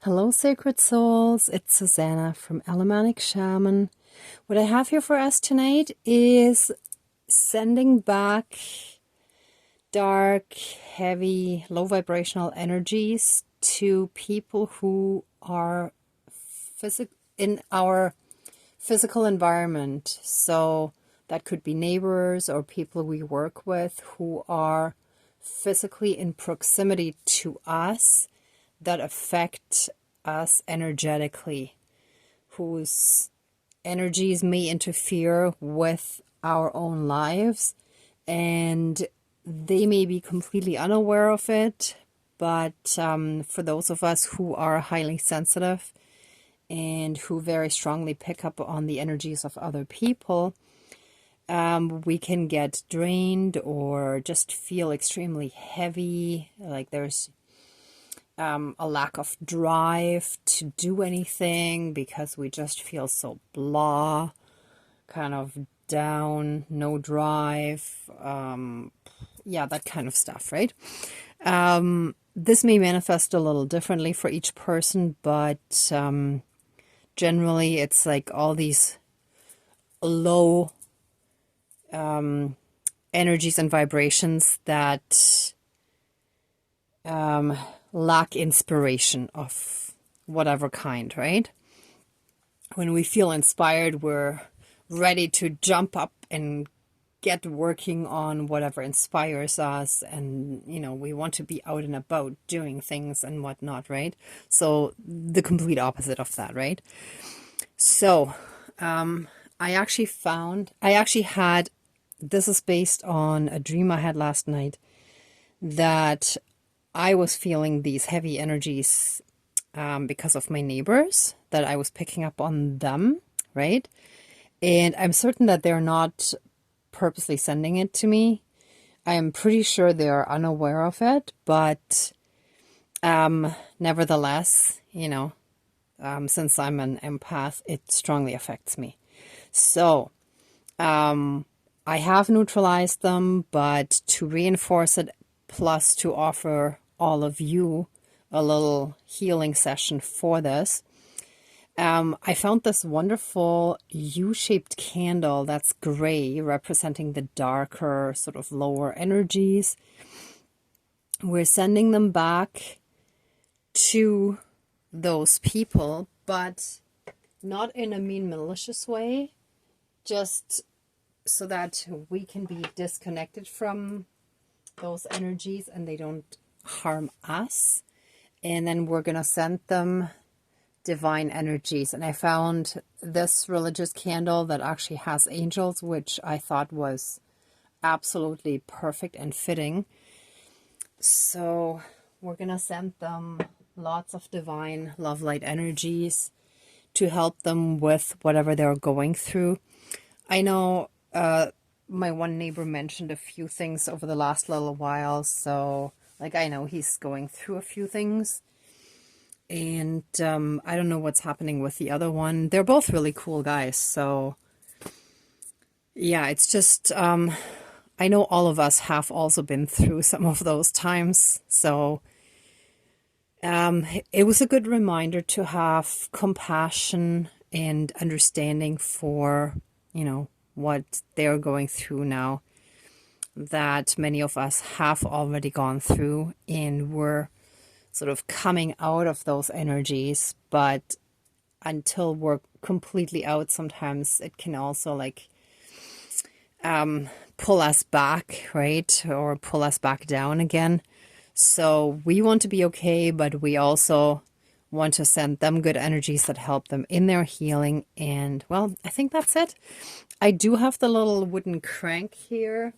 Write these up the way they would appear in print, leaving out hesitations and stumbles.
Hello, sacred souls. It's Susanna from Alamanic Shaman. What I have here for us tonight is sending back dark, heavy, low vibrational energies to people who are in our physical environment. So that could be neighbors or people we work with who are physically in proximity to us that affect us energetically, whose energies may interfere with our own lives, and they may be completely unaware of it. But for those of us who are highly sensitive and who very strongly pick up on the energies of other people, we can get drained or just feel extremely heavy, like there's a lack of drive to do anything because we just feel so blah, kind of down, no drive, yeah, that kind of stuff, right? This may manifest a little differently for each person, but generally it's like all these low energies and vibrations that lack inspiration of whatever kind, right? When we feel inspired, we're ready to jump up and get working on whatever inspires us, and we want to be out and about doing things and whatnot, right? So the complete opposite of that, right? So I actually had, this is based on a dream I had last night, that I was feeling these heavy energies because of my neighbors, that I was picking up on them, right? And I'm certain that they're not purposely sending it to me. I am pretty sure they are unaware of it, but nevertheless, since I'm an empath, it strongly affects me. So I have neutralized them, but to reinforce it, plus to offer all of you a little healing session for this, I found this wonderful U-shaped candle that's gray, representing the darker, sort of lower energies. We're sending them back to those people, but not in a mean, malicious way, just so that we can be disconnected from those energies and they don't harm us. And then we're going to send them divine energies. And I found this religious candle that actually has angels, which I thought was absolutely perfect and fitting. So we're going to send them lots of divine love light energies to help them with whatever they're going through. I know my one neighbor mentioned a few things over the last little while, so I know he's going through a few things, and I don't know what's happening with the other one. They're both really cool guys, so yeah, it's just I know all of us have also been through some of those times, so it was a good reminder to have compassion and understanding for what they're going through now, that many of us have already gone through, and we're sort of coming out of those energies. But until we're completely out, sometimes it can also pull us back, right? Or pull us back down again. So we want to be okay, but we also want to send them good energies that help them in their healing. And well, I think that's it. I do have the little wooden crank here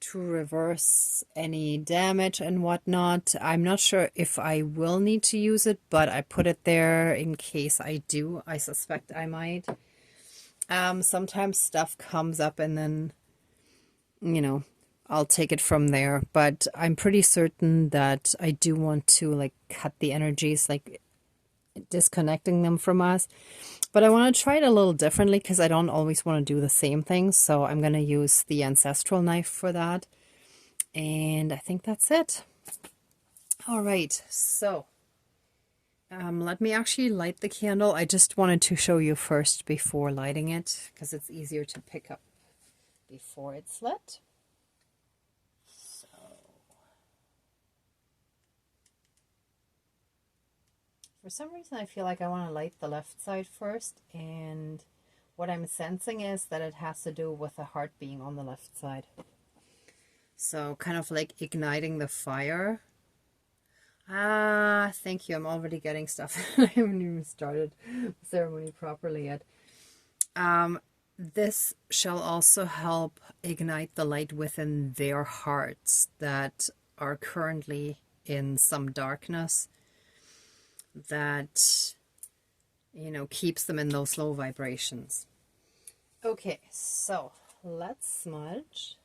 to reverse any damage and whatnot. I'm not sure if I will need to use it, but I put it there in case I do. I suspect I might. Sometimes stuff comes up and then, I'll take it from there. But I'm pretty certain that I do want to cut the energies, disconnecting them from us. But I want to try it a little differently because I don't always want to do the same thing. So I'm going to use the ancestral knife for that. And I think that's it. All right. So Let me actually light the candle. I just wanted to show you first before lighting it, because it's easier to pick up before it's lit. So, for some reason I feel like I want to light the left side first, and what I'm sensing is that it has to do with the heart being on the left side. So kind of like igniting the fire. Ah, thank you. I'm already getting stuff. I haven't even started the ceremony properly yet. This shall also help ignite the light within their hearts that are currently in some darkness that, you know, keeps them in those low vibrations. Okay, so let's smudge.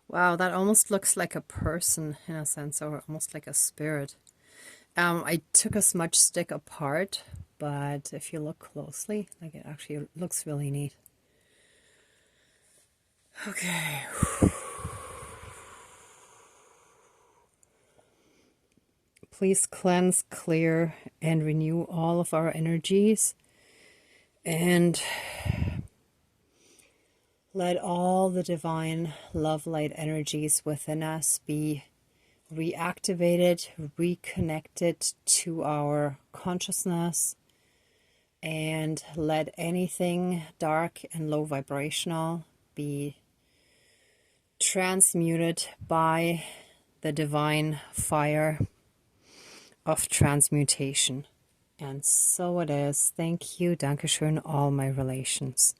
Wow, that almost looks like a person in a sense, or almost like a spirit. I took a smudge stick apart, but if you look closely, like it actually looks really neat. Okay. Please cleanse, clear, and renew all of our energies. And let all the divine love light energies within us be reactivated, reconnected to our consciousness, and let anything dark and low vibrational be transmuted by the divine fire of transmutation. And so it is. Thank you, Dankeschön, all my relations.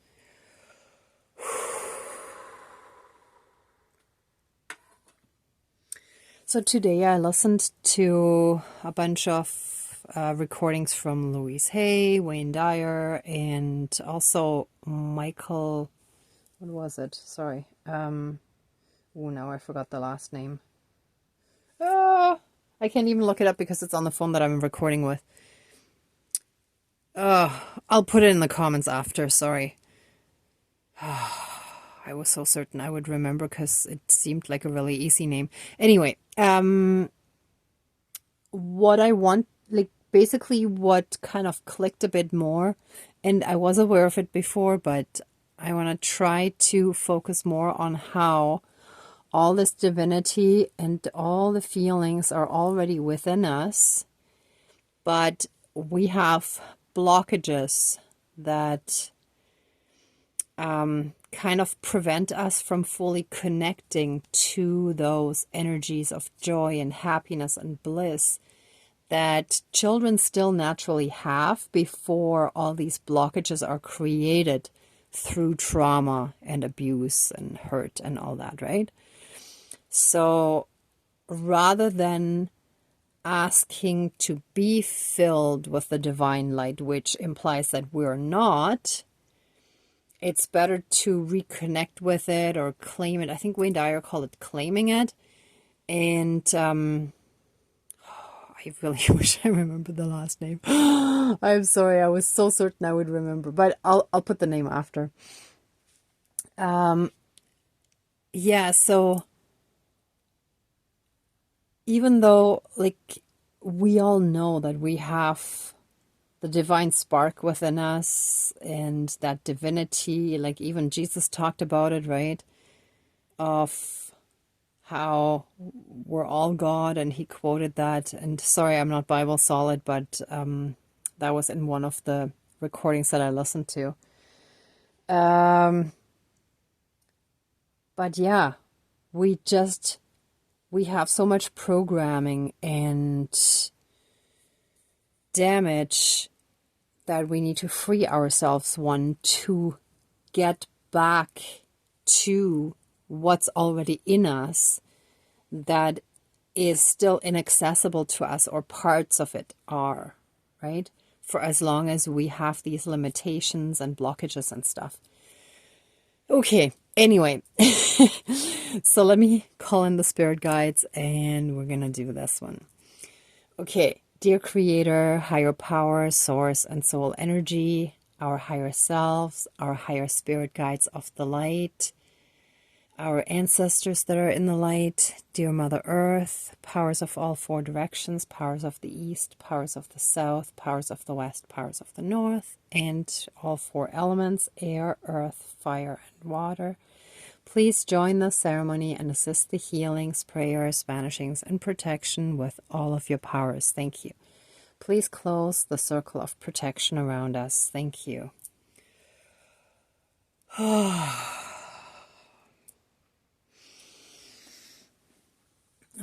So today I listened to a bunch of recordings from Louise Hay, Wayne Dyer, and also Michael, what was it? Sorry. Oh, no, I forgot the last name. Oh, I can't even look it up because it's on the phone that I'm recording with. I'll put it in the comments after, sorry. I was so certain I would remember because it seemed like a really easy name. Anyway, what I want, like basically what kind of clicked a bit more, and I was aware of it before, but I want to try to focus more on how all this divinity and all the feelings are already within us, but we have blockages that kind of prevent us from fully connecting to those energies of joy and happiness and bliss that children still naturally have before all these blockages are created through trauma and abuse and hurt and all that, right? So rather than asking to be filled with the divine light, which implies that we're not, it's better to reconnect with it or claim it. I think Wayne Dyer called it claiming it. And I really wish I remembered the last name. I'm sorry, I was so certain I would remember, but I'll put the name after. Yeah, so even though like we all know that we have the divine spark within us and that divinity, like even Jesus talked about it, right? Of how we're all God, and he quoted that. And sorry, I'm not Bible solid, but that was in one of the recordings that I listened to. But yeah, we have so much programming and damage that we need to free ourselves, to get back to what's already in us that is still inaccessible to us, or parts of it are, right? For as long as we have these limitations and blockages and stuff. Okay, anyway, so let me call in the spirit guides and we're gonna do this one. Okay, dear Creator, higher power, source, and soul energy, our higher selves, our higher spirit guides of the light, our ancestors that are in the light, dear Mother Earth, powers of all four directions, powers of the east, powers of the south, powers of the west, powers of the north, and all four elements, air, earth, fire, and water. Please join the ceremony and assist the healings, prayers, banishings, and protection with all of your powers. Thank you. Please close the circle of protection around us. Thank you.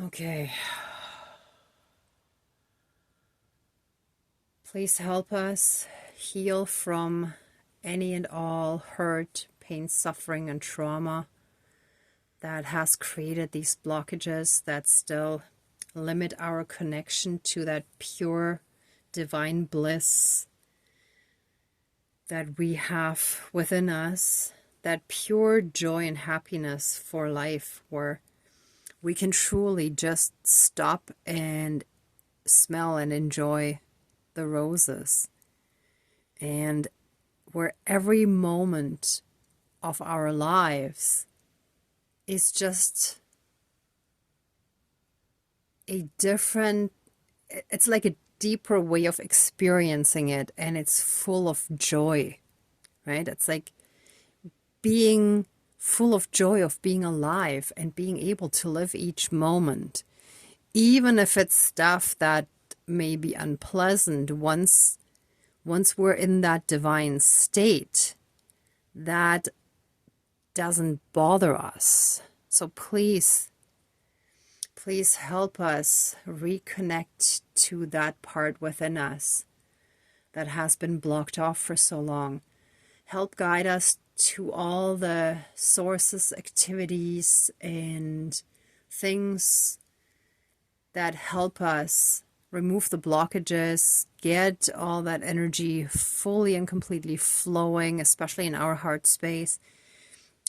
Okay. Please help us heal from any and all hurt, pain, suffering, and trauma that has created these blockages that still limit our connection to that pure divine bliss that we have within us, that pure joy and happiness for life, where we can truly just stop and smell and enjoy the roses, and where every moment of our lives is just a different, it's like a deeper way of experiencing it, and it's full of joy, right? It's like being full of joy of being alive and being able to live each moment, even if it's stuff that may be unpleasant. Once we're in that divine state, that doesn't bother us. So please help us reconnect to that part within us that has been blocked off for so long. Help guide us to all the sources, activities, and things that help us remove the blockages, get all that energy fully and completely flowing, especially in our heart space,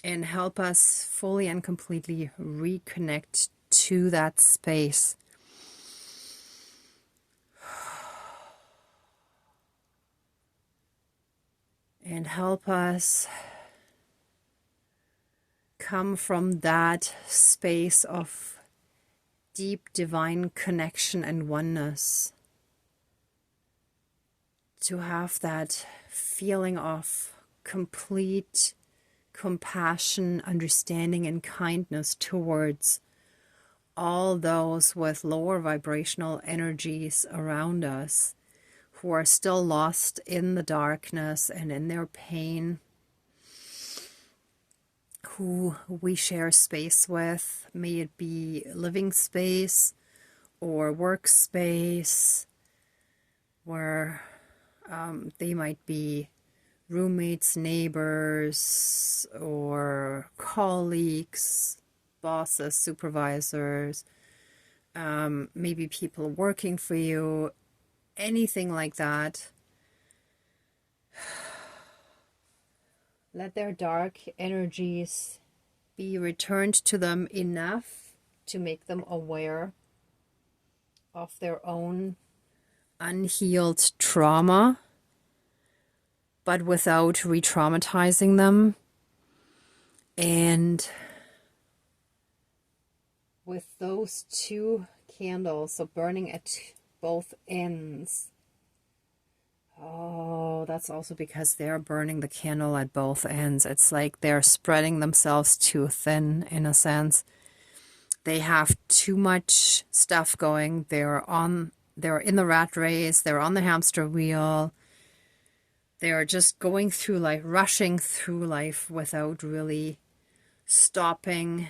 and help us fully and completely reconnect to that space. And help us come from that space of deep divine connection and oneness, to have that feeling of complete compassion, understanding, and kindness towards all those with lower vibrational energies around us who are still lost in the darkness and in their pain, who we share space with, may it be living space or workspace, where they might be roommates, neighbors, or colleagues, bosses, supervisors, maybe people working for you, anything like that. Let their dark energies be returned to them enough to make them aware of their own unhealed trauma, but without re-traumatizing them. And with those two candles, so burning at both ends. Oh, that's also because they're burning the candle at both ends. It's like they're spreading themselves too thin, in a sense. They have too much stuff going. They're in the rat race. They're on the hamster wheel. They're just going through life, rushing through life without really stopping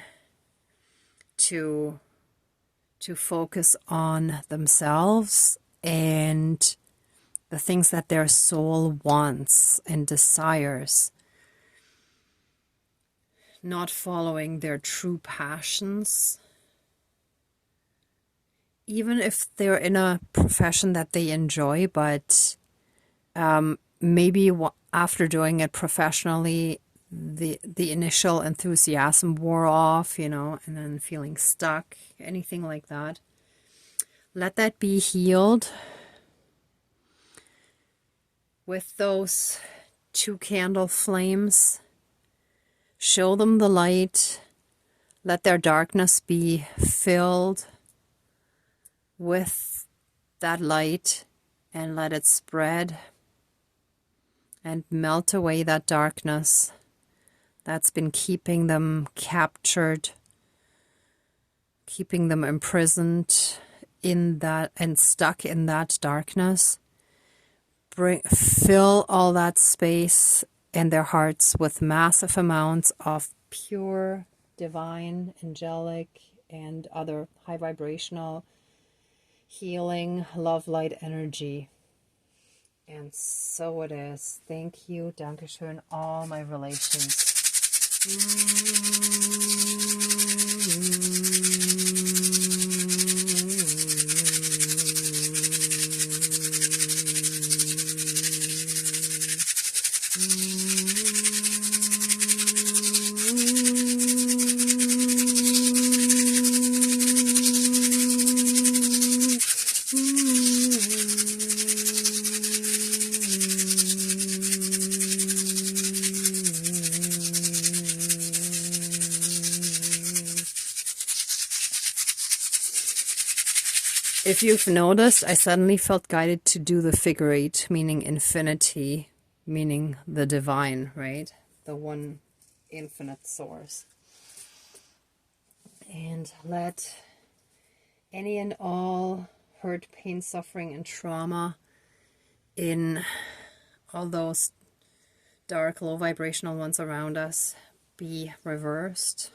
to focus on themselves and the things that their soul wants and desires, not following their true passions. Even if they're in a profession that they enjoy, but maybe after doing it professionally, the initial enthusiasm wore off, and then feeling stuck, anything like that. Let that be healed with those 2 candle flames. Show them the light. Let their darkness be filled with that light and let it spread and melt away that darkness that's been keeping them captured, keeping them imprisoned in that and stuck in that darkness. Fill all that space in their hearts with massive amounts of pure, divine, angelic, and other high vibrational healing, love, light, energy. And so it is. Thank you. Dankeschön. All my relations. If you've noticed, I suddenly felt guided to do the figure 8, meaning infinity, meaning the divine, right? The one infinite source. And let any and all hurt, pain, suffering, and trauma in all those dark, low vibrational ones around us be reversed.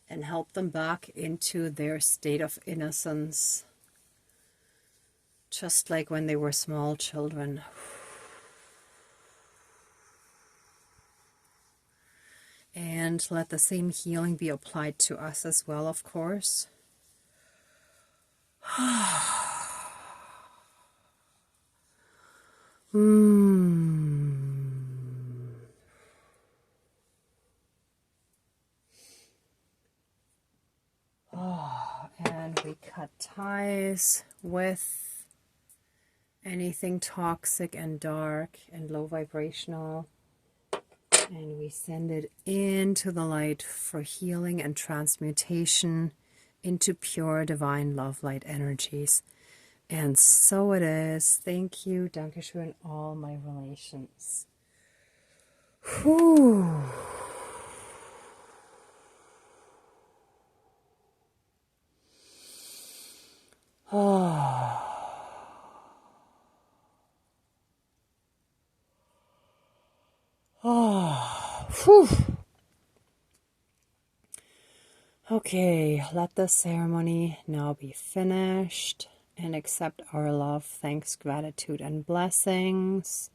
And help them back into their state of innocence, just like when they were small children. And let the same healing be applied to us as well, of course. And we cut ties with anything toxic and dark and low vibrational. And we send it into the light for healing and transmutation into pure divine love light energies. And so it is. Thank you. Dankeschön, all my relations. Whew. Oh. Oh. Whew. Okay, let the ceremony now be finished and accept our love, thanks, gratitude, and blessings.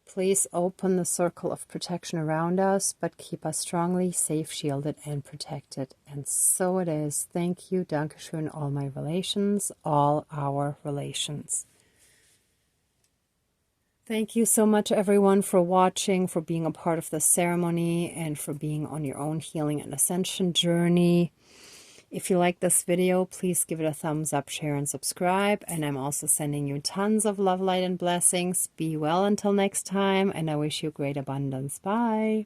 Please open the circle of protection around us, but keep us strongly safe, shielded, and protected. And so it is. Thank you. Dankeschön, all my relations, all our relations. Thank you so much, everyone, for watching, for being a part of the ceremony, and for being on your own healing and ascension journey. If you like this video, please give it a thumbs up, share, and subscribe. And I'm also sending you tons of love, light, and blessings. Be well until next time, and I wish you great abundance. Bye.